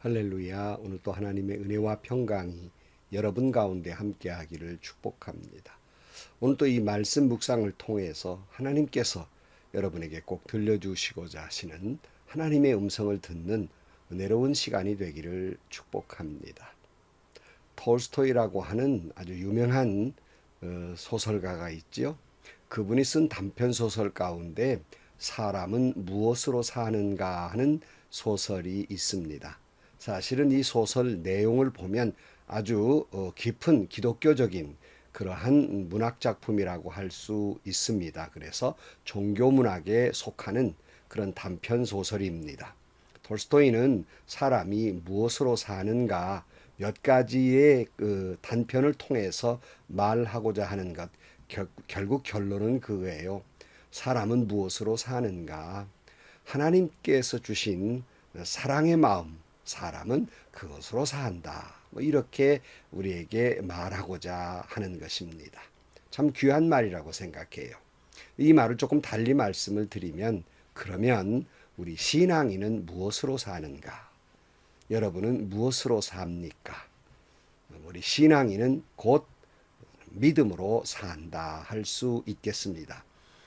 할렐루야. 오늘 또 하나님의 은혜와 평강이 여러분 가운데 함께하기를 축복합니다. 오늘 또 이 말씀 묵상을 통해서 하나님께서 여러분에게 꼭 들려주시고자 하시는 하나님의 음성을 듣는 은혜로운 시간이 되기를 축복합니다. 톨스토이라고 하는 아주 유명한 소설가가 있지요. 그분이 쓴 단편 소설 가운데 사람은 무엇으로 사는가 하는 소설이 있습니다. 사실은 이 소설 내용을 보면 아주 깊은 기독교적인 그러한 문학 작품이라고 할 수 있습니다. 그래서 종교문학에 속하는 그런 단편 소설입니다. 톨스토이는 사람이 무엇으로 사는가 몇 가지의 단편을 통해서 말하고자 하는 것, 결국 결론은 그거예요. 사람은 무엇으로 사는가? 하나님께서 주신 사랑의 마음, 사람은 그것으로 산다. 이렇게 우리에게 말하고자 하는 것입니다. 참 귀한 말이라고 생각해요. 이 말을 조금 달리 말씀을 드리면, 그러면 우리 신앙인은 무엇으로 사는가? 여러분은 무엇으로 삽니까? 우리 신앙인은 곧 믿음으로 산다 할 수 있겠습니다.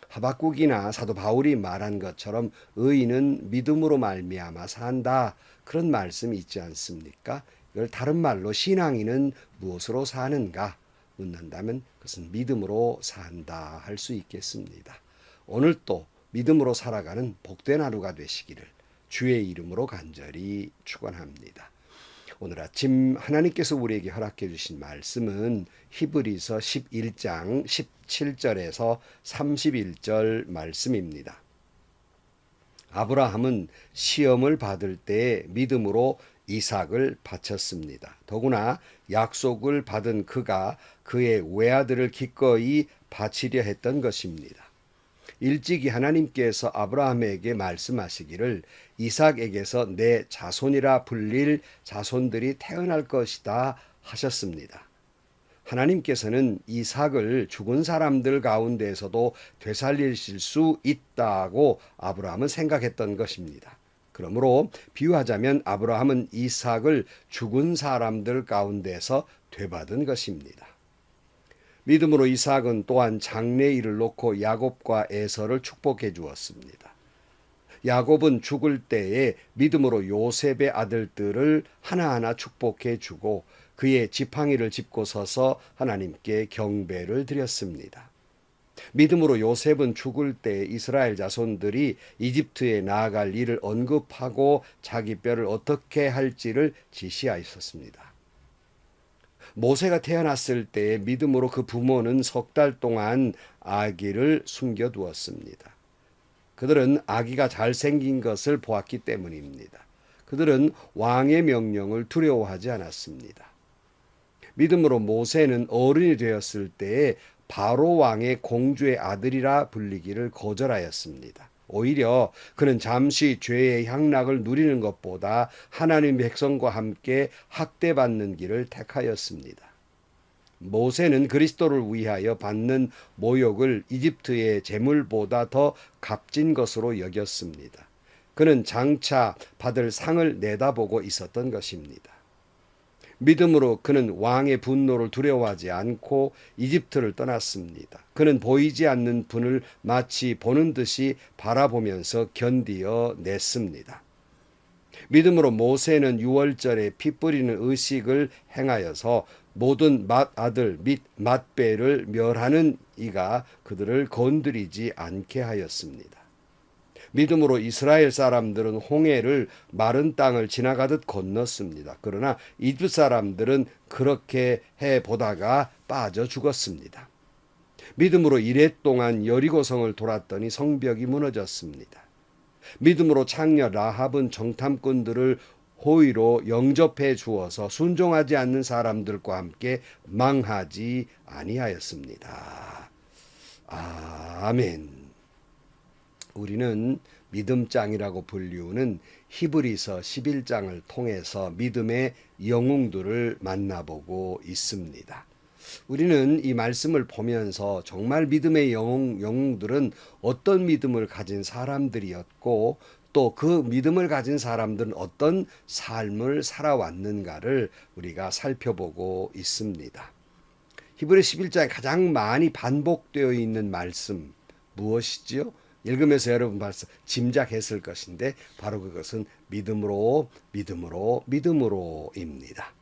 하박국이나 사도 바울이 말한 것처럼 의인은 믿음으로 말미암아 산다, 그런 말씀이 있지 않습니까? 이걸 다른 말로 신앙인은 무엇으로 사는가 묻는다면 그것은 믿음으로 산다 할 수 있겠습니다. 오늘 또 믿음으로 살아가는 복된 하루가 되시기를 주의 이름으로 간절히 축원합니다. 오늘 아침 하나님께서 우리에게 허락해 주신 말씀은 히브리서 11장 17절에서 31절 말씀입니다. 아브라함은 시험을 받을 때 믿음으로 이삭을 바쳤습니다. 더구나 약속을 받은 그가 그의 외아들을 기꺼이 바치려 했던 것입니다. 일찍이 하나님께서 아브라함에게 말씀하시기를 이삭에게서 내 자손이라 불릴 자손들이 태어날 것이다 하셨습니다. 하나님께서는 이삭을 죽은 사람들 가운데에서도 되살리실 수 있다고 아브라함은 생각했던 것입니다. 그러므로 비유하자면 아브라함은 이삭을 죽은 사람들 가운데서 되받은 것입니다. 믿음으로 이삭은 또한 장래일을 놓고 야곱과 에서를 축복해 주었습니다. 야곱은 죽을 때에 믿음으로 요셉의 아들들을 하나하나 축복해 주고 그의 지팡이를 짚고 서서 하나님께 경배를 드렸습니다. 믿음으로 요셉은 죽을 때 이스라엘 자손들이 이집트에 나아갈 일을 언급하고 자기 뼈를 어떻게 할지를 지시하였습니다. 모세가 태어났을 때 믿음으로 그 부모는 석 달 동안 아기를 숨겨두었습니다. 그들은 아기가 잘생긴 것을 보았기 때문입니다. 그들은 왕의 명령을 두려워하지 않았습니다. 믿음으로 모세는 어른이 되었을 때에 바로 왕의 공주의 아들이라 불리기를 거절하였습니다. 오히려 그는 잠시 죄의 향락을 누리는 것보다 하나님의 백성과 함께 학대받는 길을 택하였습니다. 모세는 그리스도를 위하여 받는 모욕을 이집트의 재물보다 더 값진 것으로 여겼습니다. 그는 장차 받을 상을 내다보고 있었던 것입니다. 믿음으로 그는 왕의 분노를 두려워하지 않고 이집트를 떠났습니다. 그는 보이지 않는 분을 마치 보는 듯이 바라보면서 견디어 냈습니다. 믿음으로 모세는 유월절에 피 뿌리는 의식을 행하여서 모든 맏아들 및 맏배를 멸하는 이가 그들을 건드리지 않게 하였습니다. 믿음으로 이스라엘 사람들은 홍해를 마른 땅을 지나가듯 건넜습니다. 그러나 이집트 사람들은 그렇게 해보다가 빠져 죽었습니다. 믿음으로 이레 동안 여리고성을 돌았더니 성벽이 무너졌습니다. 믿음으로 창녀 라합은 정탐꾼들을 호의로 영접해 주어서 순종하지 않는 사람들과 함께 망하지 아니하였습니다. 아멘. 우리는 믿음장이라고 불리우는 히브리서 11장을 통해서 믿음의 영웅들을 만나보고 있습니다. 우리는 이 말씀을 보면서 정말 믿음의 영웅들은 어떤 믿음을 가진 사람들이었고 또 그 믿음을 가진 사람들은 어떤 삶을 살아왔는가를 우리가 살펴보고 있습니다. 히브리 11장에 가장 많이 반복되어 있는 말씀 무엇이지요? 읽으면서 여러분 벌써 짐작했을 것인데 바로 그것은 믿음으로 믿음으로 믿음으로입니다.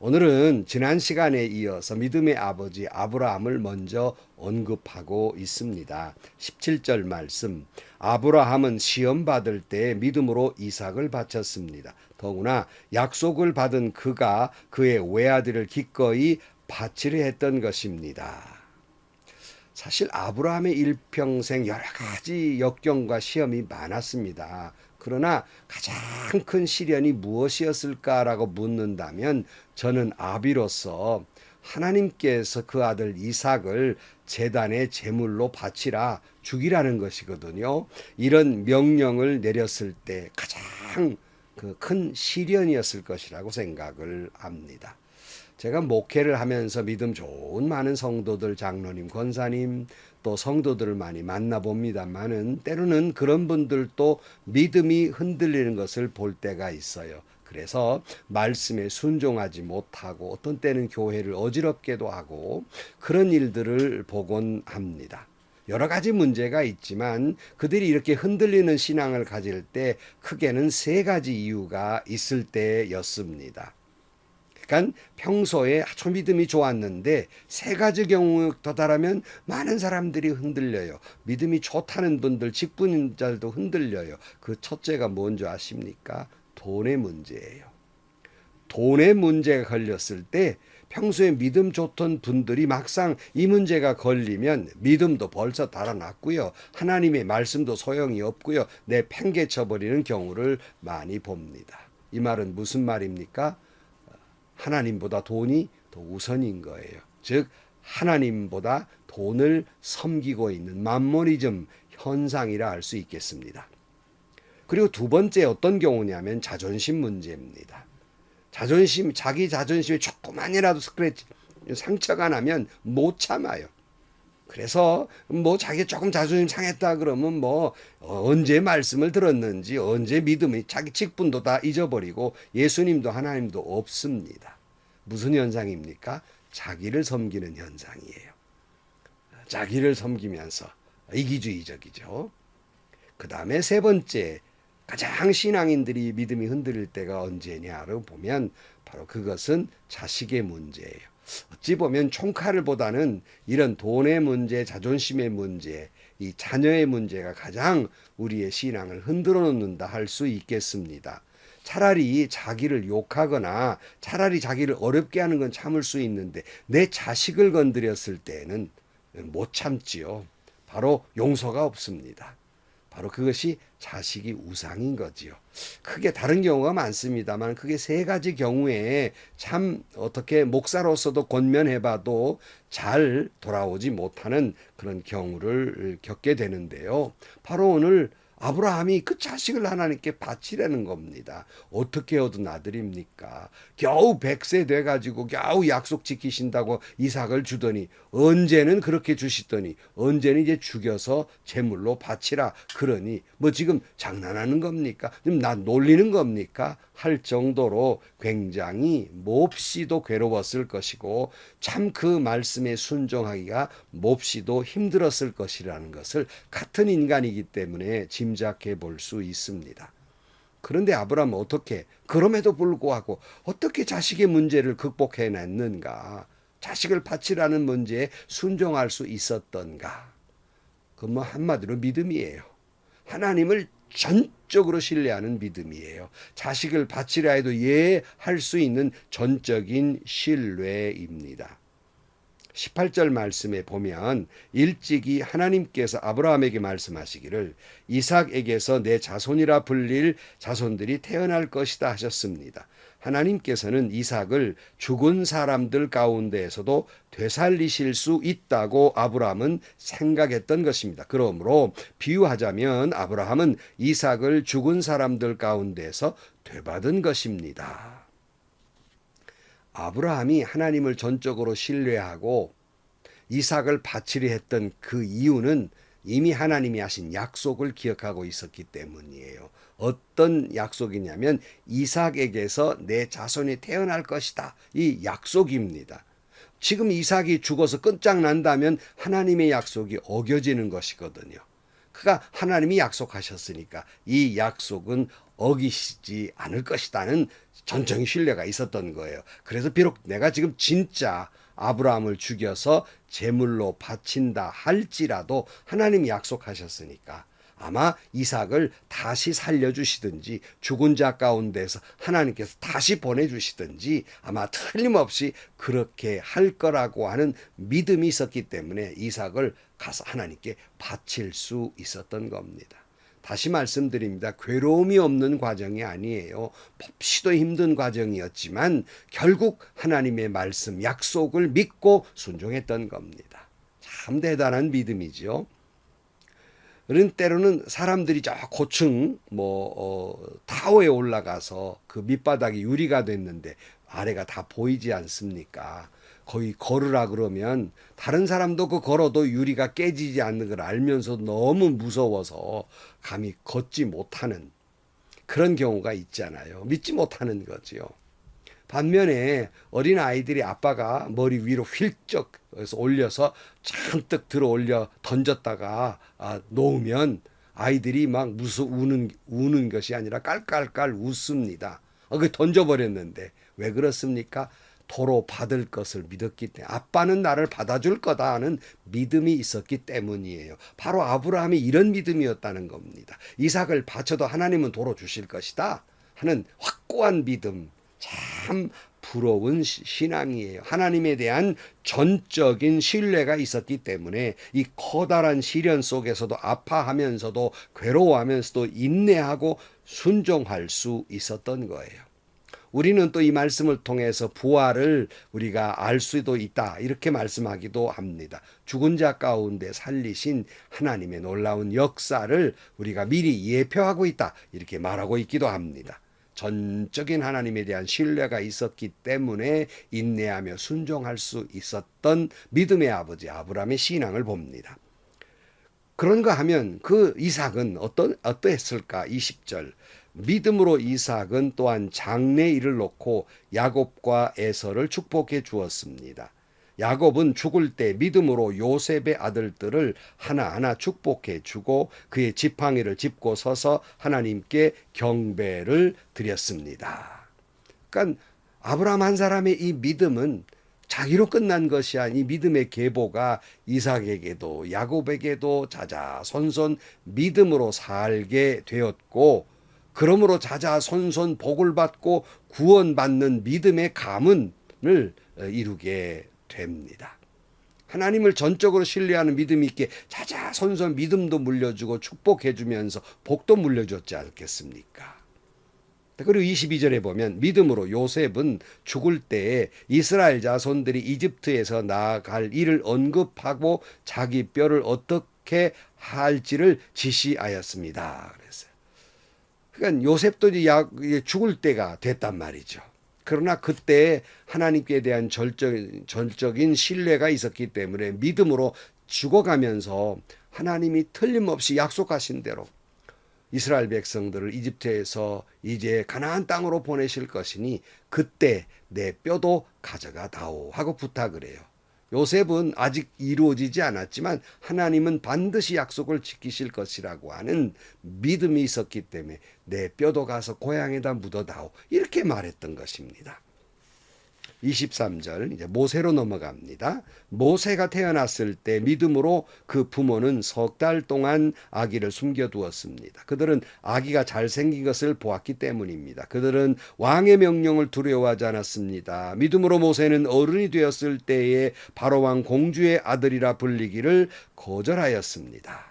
오늘은 지난 시간에 이어서 믿음의 아버지 아브라함을 먼저 언급하고 있습니다. 17절 말씀. 아브라함은 시험 받을 때 믿음으로 이삭을 바쳤습니다. 더구나 약속을 받은 그가 그의 외아들을 기꺼이 바치려 했던 것입니다. 사실 아브라함의 일평생 여러 가지 역경과 시험이 많았습니다. 그러나 가장 큰 시련이 무엇이었을까라고 묻는다면 저는 아비로서 하나님께서 그 아들 이삭을 제단의 제물로 바치라 죽이라는 것이거든요. 이런 명령을 내렸을 때 가장 큰 시련이었을 것이라고 생각을 합니다. 제가 목회를 하면서 믿음 좋은 많은 성도들, 장로님, 권사님, 또 성도들을 많이 만나봅니다만은 때로는 그런 분들도 믿음이 흔들리는 것을 볼 때가 있어요. 그래서 말씀에 순종하지 못하고 어떤 때는 교회를 어지럽게도 하고 그런 일들을 보곤 합니다. 여러 가지 문제가 있지만 그들이 이렇게 흔들리는 신앙을 가질 때 크게는 세 가지 이유가 있을 때였습니다. 그러니까 평소에 아주 믿음이 좋았는데 세 가지 경우 도달하면 많은 사람들이 흔들려요. 믿음이 좋다는 분들, 직분자들도 흔들려요. 그 첫째가 뭔지 아십니까? 돈의 문제예요. 돈의 문제가 걸렸을 때 평소에 믿음 좋던 분들이 막상 이 문제가 걸리면 믿음도 벌써 달아났고요. 하나님의 말씀도 소용이 없고요. 내 팽개쳐버리는 경우를 많이 봅니다. 이 말은 무슨 말입니까? 하나님보다 돈이 더 우선인 거예요. 즉 하나님보다 돈을 섬기고 있는 맘모니즘 현상이라 할 수 있겠습니다. 그리고 두 번째 어떤 경우냐면 자존심 문제입니다. 자기 자존심에 조그만이라도 스크래치, 상처가 나면 못 참아요. 그래서 자기 조금 자존심 상했다 그러면 언제 말씀을 들었는지 언제 믿음이 자기 직분도 다 잊어버리고 예수님도 하나님도 없습니다. 무슨 현상입니까? 자기를 섬기는 현상이에요. 자기를 섬기면서 이기주의적이죠. 그 다음에 세 번째 가장 신앙인들이 믿음이 흔들릴 때가 언제냐로 보면 바로 그것은 자식의 문제예요. 어찌 보면 총칼보다는 이런 돈의 문제, 자존심의 문제, 이 자녀의 문제가 가장 우리의 신앙을 흔들어 놓는다 할 수 있겠습니다. 차라리 자기를 욕하거나 차라리 자기를 어렵게 하는 건 참을 수 있는데 내 자식을 건드렸을 때는 못 참지요. 바로 용서가 없습니다. 바로 그것이 자식이 우상인 거지요. 크게 다른 경우가 많습니다만 그게 세 가지 경우에 참 어떻게 목사로서도 권면해봐도 잘 돌아오지 못하는 그런 경우를 겪게 되는데요. 바로 오늘 아브라함이 그 자식을 하나님께 바치라는 겁니다. 어떻게 얻은 아들입니까? 겨우 100세 돼가지고 겨우 약속 지키신다고 이삭을 주더니 언제는 그렇게 주시더니 언제는 이제 죽여서 제물로 바치라 그러니 지금 장난하는 겁니까? 지금 나 놀리는 겁니까? 할 정도로 굉장히 몹시도 괴로웠을 것이고 참 그 말씀에 순종하기가 몹시도 힘들었을 것이라는 것을 같은 인간이기 때문에 짐작해 볼 수 있습니다. 그런데 아브라함은 어떻게 그럼에도 불구하고 어떻게 자식의 문제를 극복해냈는가? 자식을 바치라는 문제에 순종할 수 있었던가? 그 한마디로 믿음이에요. 하나님을 전적으로 신뢰하는 믿음이에요. 자식을 바치라 해도 할 수 있는 전적인 신뢰입니다. 18절 말씀에 보면 일찍이 하나님께서 아브라함에게 말씀하시기를 이삭에게서 내 자손이라 불릴 자손들이 태어날 것이다 하셨습니다. 하나님께서는 이삭을 죽은 사람들 가운데에서도 되살리실 수 있다고 아브라함은 생각했던 것입니다. 그러므로 비유하자면 아브라함은 이삭을 죽은 사람들 가운데서 되받은 것입니다. 아브라함이 하나님을 전적으로 신뢰하고 이삭을 바치려 했던 그 이유는 이미 하나님이 하신 약속을 기억하고 있었기 때문이에요. 어떤 약속이냐면 이삭에게서 내 자손이 태어날 것이다. 이 약속입니다. 지금 이삭이 죽어서 끝장난다면 하나님의 약속이 어겨지는 것이거든요. 그가 하나님이 약속하셨으니까 이 약속은 어기시지 않을 것이다는 전적인 신뢰가 있었던 거예요. 그래서 비록 내가 지금 진짜 아브라함을 죽여서 제물로 바친다 할지라도 하나님이 약속하셨으니까 아마 이삭을 다시 살려주시든지 죽은 자 가운데서 하나님께서 다시 보내주시든지 아마 틀림없이 그렇게 할 거라고 하는 믿음이 있었기 때문에 이삭을 가서 하나님께 바칠 수 있었던 겁니다. 다시 말씀드립니다. 괴로움이 없는 과정이 아니에요. 몹시도 힘든 과정이었지만 결국 하나님의 말씀, 약속을 믿고 순종했던 겁니다. 참 대단한 믿음이죠. 그런 때로는 사람들이 저 고층 타워에 올라가서 그 밑바닥이 유리가 됐는데 아래가 다 보이지 않습니까? 거의 걸으라 그러면 다른 사람도 그 걸어도 유리가 깨지지 않는 걸 알면서 너무 무서워서 감히 걷지 못하는 그런 경우가 있잖아요. 믿지 못하는 거지요. 반면에 어린 아이들이 아빠가 머리 위로 휠쩍 올려서 잔뜩 들어 올려 던졌다가 놓으면 아이들이 막 우는 것이 아니라 깔깔깔 웃습니다. 그 던져버렸는데 왜 그렇습니까? 도로 받을 것을 믿었기 때문에 아빠는 나를 받아줄 거다 하는 믿음이 있었기 때문이에요. 바로 아브라함이 이런 믿음이었다는 겁니다. 이삭을 바쳐도 하나님은 도로 주실 것이다 하는 확고한 믿음. 참 부러운 신앙이에요. 하나님에 대한 전적인 신뢰가 있었기 때문에 이 커다란 시련 속에서도 아파하면서도 괴로워하면서도 인내하고 순종할 수 있었던 거예요. 우리는 또 이 말씀을 통해서 부활을 우리가 알 수도 있다 이렇게 말씀하기도 합니다. 죽은 자 가운데 살리신 하나님의 놀라운 역사를 우리가 미리 예표하고 있다 이렇게 말하고 있기도 합니다. 전적인 하나님에 대한 신뢰가 있었기 때문에 인내하며 순종할 수 있었던 믿음의 아버지 아브라함의 신앙을 봅니다. 그런가 하면 그 이삭은 어떠했을까? 20절 믿음으로 이삭은 또한 장래일을 놓고 야곱과 에서를 축복해 주었습니다. 야곱은 죽을 때 믿음으로 요셉의 아들들을 하나하나 축복해 주고 그의 지팡이를 짚고 서서 하나님께 경배를 드렸습니다. 그러니까 아브라함 한 사람의 이 믿음은 자기로 끝난 것이 아니 믿음의 계보가 이삭에게도 야곱에게도 자자손손 믿음으로 살게 되었고 그러므로 자자손손 복을 받고 구원받는 믿음의 가문을 이루게 됩니다. 하나님을 전적으로 신뢰하는 믿음이 있게 자자손손 믿음도 물려주고 축복해주면서 복도 물려줬지 않겠습니까? 그리고 22절에 보면 믿음으로 요셉은 죽을 때에 이스라엘 자손들이 이집트에서 나아갈 일을 언급하고 자기 뼈를 어떻게 할지를 지시하였습니다. 그랬어요. 그러니까 요셉도 죽을 때가 됐단 말이죠. 그러나 그때 하나님께 대한 전적인 신뢰가 있었기 때문에 믿음으로 죽어가면서 하나님이 틀림없이 약속하신 대로 이스라엘 백성들을 이집트에서 이제 가나안 땅으로 보내실 것이니 그때 내 뼈도 가져가다오 하고 부탁을 해요. 요셉은 아직 이루어지지 않았지만 하나님은 반드시 약속을 지키실 것이라고 하는 믿음이 있었기 때문에 내 뼈도 가서 고향에다 묻어다오 이렇게 말했던 것입니다. 23절 이제 모세로 넘어갑니다. 모세가 태어났을 때 믿음으로 그 부모는 석 달 동안 아기를 숨겨두었습니다. 그들은 아기가 잘생긴 것을 보았기 때문입니다. 그들은 왕의 명령을 두려워하지 않았습니다. 믿음으로 모세는 어른이 되었을 때에 바로왕 공주의 아들이라 불리기를 거절하였습니다.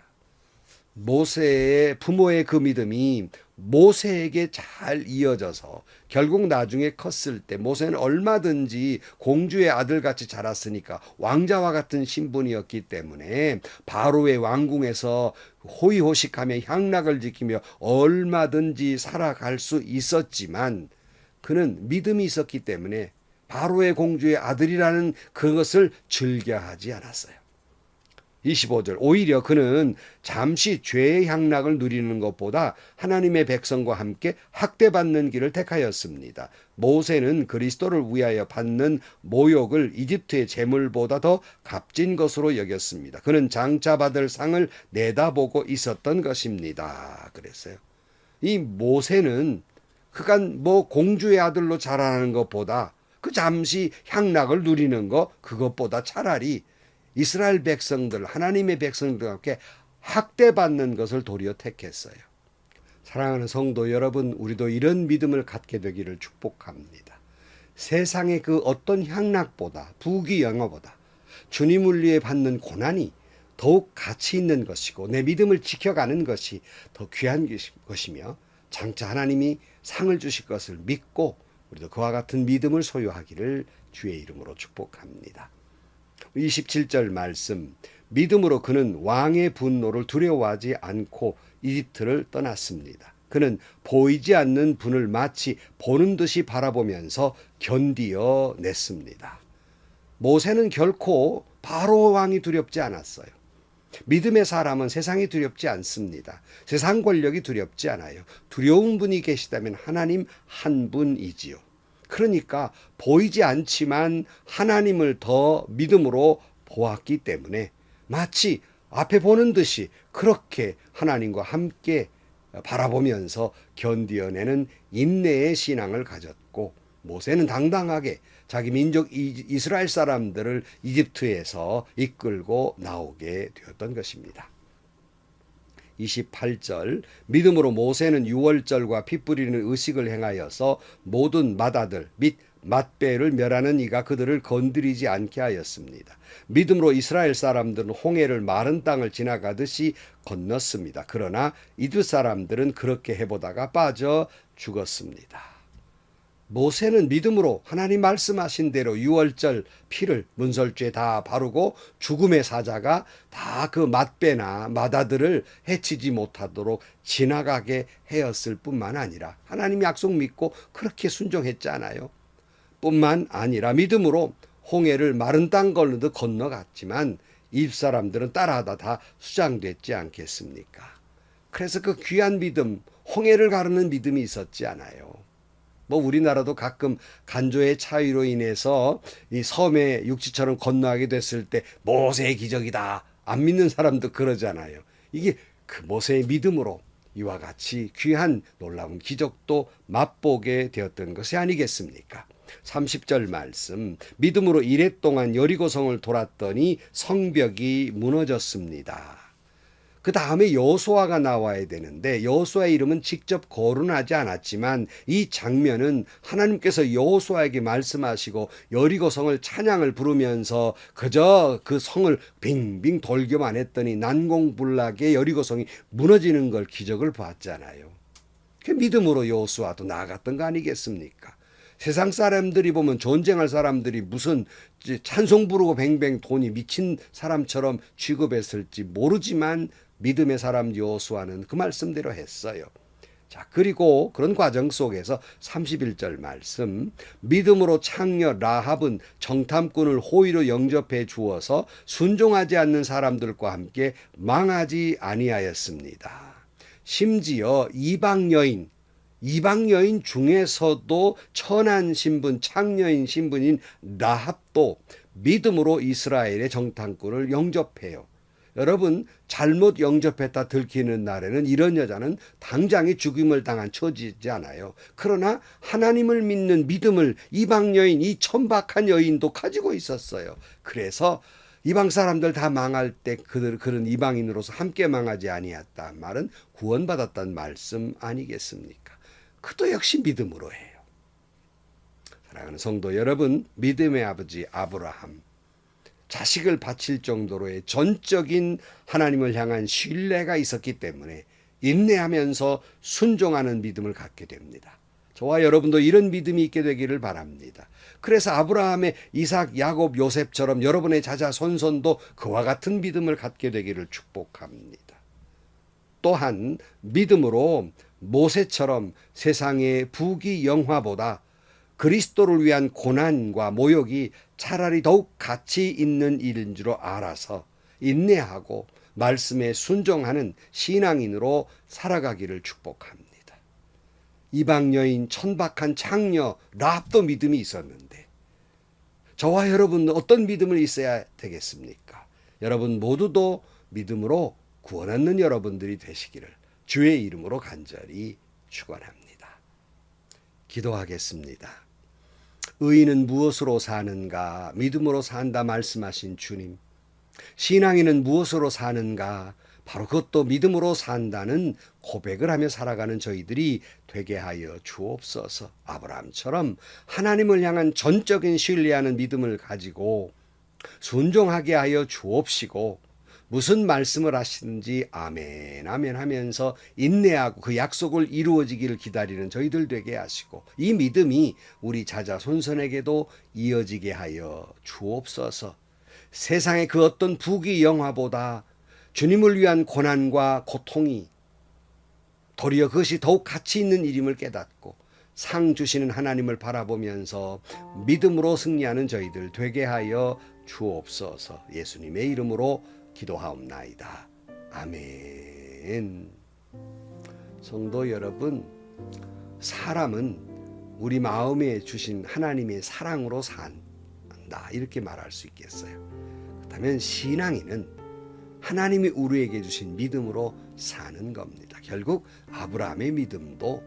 모세의 부모의 그 믿음이 모세에게 잘 이어져서 결국 나중에 컸을 때 모세는 얼마든지 공주의 아들같이 자랐으니까 왕자와 같은 신분이었기 때문에 바로의 왕궁에서 호의호식하며 향락을 지키며 얼마든지 살아갈 수 있었지만 그는 믿음이 있었기 때문에 바로의 공주의 아들이라는 그것을 즐겨하지 않았어요. 25절 오히려 그는 잠시 죄의 향락을 누리는 것보다 하나님의 백성과 함께 학대받는 길을 택하였습니다. 모세는 그리스도를 위하여 받는 모욕을 이집트의 재물보다 더 값진 것으로 여겼습니다. 그는 장차 받을 상을 내다보고 있었던 것입니다. 그랬어요. 이 모세는 그간 공주의 아들로 자라는 것보다 그 잠시 향락을 누리는 것 그것보다 차라리 이스라엘 백성들 하나님의 백성들과 함께 학대받는 것을 도리어 택했어요. 사랑하는 성도 여러분, 우리도 이런 믿음을 갖게 되기를 축복합니다. 세상의 그 어떤 향락보다 부귀영화보다 주님을 위해 받는 고난이 더욱 가치 있는 것이고 내 믿음을 지켜가는 것이 더 귀한 것이며 장차 하나님이 상을 주실 것을 믿고 우리도 그와 같은 믿음을 소유하기를 주의 이름으로 축복합니다. 27절 말씀 믿음으로 그는 왕의 분노를 두려워하지 않고 이집트를 떠났습니다. 그는 보이지 않는 분을 마치 보는 듯이 바라보면서 견디어 냈습니다. 모세는 결코 바로 왕이 두렵지 않았어요. 믿음의 사람은 세상이 두렵지 않습니다. 세상 권력이 두렵지 않아요. 두려운 분이 계시다면 하나님 한 분이지요. 그러니까 보이지 않지만 하나님을 더 믿음으로 보았기 때문에 마치 앞에 보는 듯이 그렇게 하나님과 함께 바라보면서 견디어내는 인내의 신앙을 가졌고 모세는 당당하게 자기 민족 이스라엘 사람들을 이집트에서 이끌고 나오게 되었던 것입니다. 28절 믿음으로 모세는 유월절과 피 뿌리는 의식을 행하여서 모든 맏아들 및 맏배를 멸하는 이가 그들을 건드리지 않게 하였습니다. 믿음으로 이스라엘 사람들은 홍해를 마른 땅을 지나가듯이 건넜습니다. 그러나 이집트 사람들은 그렇게 해보다가 빠져 죽었습니다. 모세는 믿음으로 하나님 말씀하신 대로 유월절 피를 문설주에 다 바르고 죽음의 사자가 다 그 맏배나 맏아들을 해치지 못하도록 지나가게 하였을 뿐만 아니라 하나님 약속 믿고 그렇게 순종했잖아요. 뿐만 아니라 믿음으로 홍해를 마른 땅 걸르듯 건너갔지만 이집트 사람들은 따라하다 다 수장됐지 않겠습니까? 그래서 그 귀한 믿음, 홍해를 가르는 믿음이 있었지 않아요. 우리나라도 가끔 간조의 차이로 인해서 이 섬에 육지처럼 건너가게 됐을 때 모세의 기적이다. 안 믿는 사람도 그러잖아요. 이게 그 모세의 믿음으로 이와 같이 귀한 놀라운 기적도 맛보게 되었던 것이 아니겠습니까? 30절 말씀 믿음으로 이랫 동안 여리고성을 돌았더니 성벽이 무너졌습니다. 그 다음에 여호수아가 나와야 되는데 여호수아의 이름은 직접 거론하지 않았지만 이 장면은 하나님께서 여호수아에게 말씀하시고 여리고성을 찬양을 부르면서 그저 그 성을 빙빙 돌기만 했더니 난공불락의 여리고성이 무너지는 걸 기적을 봤잖아요. 그 믿음으로 여호수아도 나아갔던 거 아니겠습니까? 세상 사람들이 보면 전쟁할 사람들이 무슨 찬송 부르고 뱅뱅 돈이 미친 사람처럼 취급했을지 모르지만 믿음의 사람 여호수아는 그 말씀대로 했어요. 자, 그리고 그런 과정 속에서 31절 말씀 믿음으로 창녀 라합은 정탐꾼을 호의로 영접해 주어서 순종하지 않는 사람들과 함께 망하지 아니하였습니다. 심지어 이방 여인 중에서도 천한 신분, 창녀인 신분인 라합도 믿음으로 이스라엘의 정탐꾼을 영접해요. 여러분 잘못 영접했다 들키는 날에는 이런 여자는 당장에 죽임을 당한 처지지 않아요. 그러나 하나님을 믿는 믿음을 이방 여인, 이 천박한 여인도 가지고 있었어요. 그래서 이방 사람들 다 망할 때 그런 이방인으로서 함께 망하지 아니했다 말은 구원받았다는 말씀 아니겠습니까? 그도 역시 믿음으로 해요. 사랑하는 성도 여러분, 믿음의 아버지 아브라함 자식을 바칠 정도로의 전적인 하나님을 향한 신뢰가 있었기 때문에 인내하면서 순종하는 믿음을 갖게 됩니다. 저와 여러분도 이런 믿음이 있게 되기를 바랍니다. 그래서 아브라함의 이삭, 야곱, 요셉처럼 여러분의 자자손손도 그와 같은 믿음을 갖게 되기를 축복합니다. 또한 믿음으로 모세처럼 세상의 부귀영화보다 그리스도를 위한 고난과 모욕이 차라리 더욱 가치 있는 일인 줄 알아서 인내하고 말씀에 순종하는 신앙인으로 살아가기를 축복합니다. 이방 여인 천박한 창녀 랍도 믿음이 있었는데 저와 여러분은 어떤 믿음을 있어야 되겠습니까? 여러분 모두도 믿음으로 구원 얻는 여러분들이 되시기를 주의 이름으로 간절히 축원합니다. 기도하겠습니다. 의인은 무엇으로 사는가? 믿음으로 산다 말씀하신 주님. 신앙인은 무엇으로 사는가? 바로 그것도 믿음으로 산다는 고백을 하며 살아가는 저희들이 되게 하여 주옵소서. 아브라함처럼 하나님을 향한 전적인 신뢰하는 믿음을 가지고 순종하게 하여 주옵시고 무슨 말씀을 하시는지 아멘 아멘 하면서 인내하고 그 약속을 이루어지기를 기다리는 저희들 되게 하시고 이 믿음이 우리 자자손손에게도 이어지게 하여 주옵소서. 세상의 그 어떤 부귀 영화보다 주님을 위한 고난과 고통이 도리어 그것이 더욱 가치 있는 일임을 깨닫고 상 주시는 하나님을 바라보면서 믿음으로 승리하는 저희들 되게 하여 주옵소서. 예수님의 이름으로 기도하옵나이다. 아멘. 성도 여러분, 사람은 우리 마음에 주신 하나님의 사랑으로 산다 이렇게 말할 수 있겠어요. 그렇다면 신앙인은 하나님이 우리에게 주신 믿음으로 사는 겁니다. 결국 아브라함의 믿음도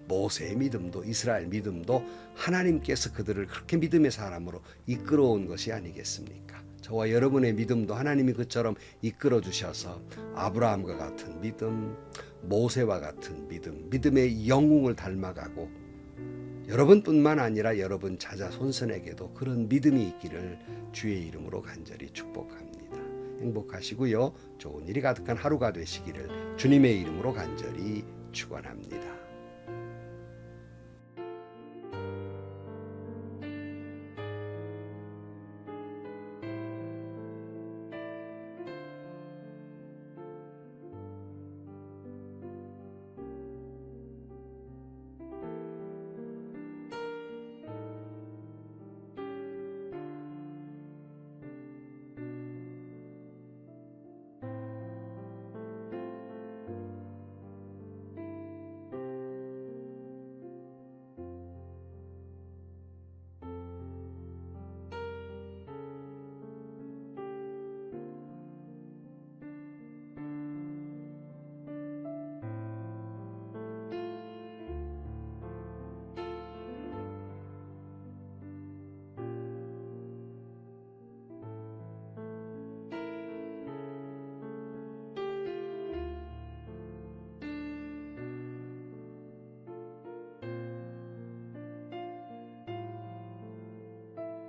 모세의 믿음도 이스라엘 믿음도 하나님께서 그들을 그렇게 믿음의 사람으로 이끌어온 것이 아니겠습니까? 저와 여러분의 믿음도 하나님이 그처럼 이끌어 주셔서 아브라함과 같은 믿음, 모세와 같은 믿음, 믿음의 영웅을 닮아가고 여러분뿐만 아니라 여러분 자자손손에게도 그런 믿음이 있기를 주의 이름으로 간절히 축복합니다. 행복하시고요. 좋은 일이 가득한 하루가 되시기를 주님의 이름으로 간절히 축원합니다.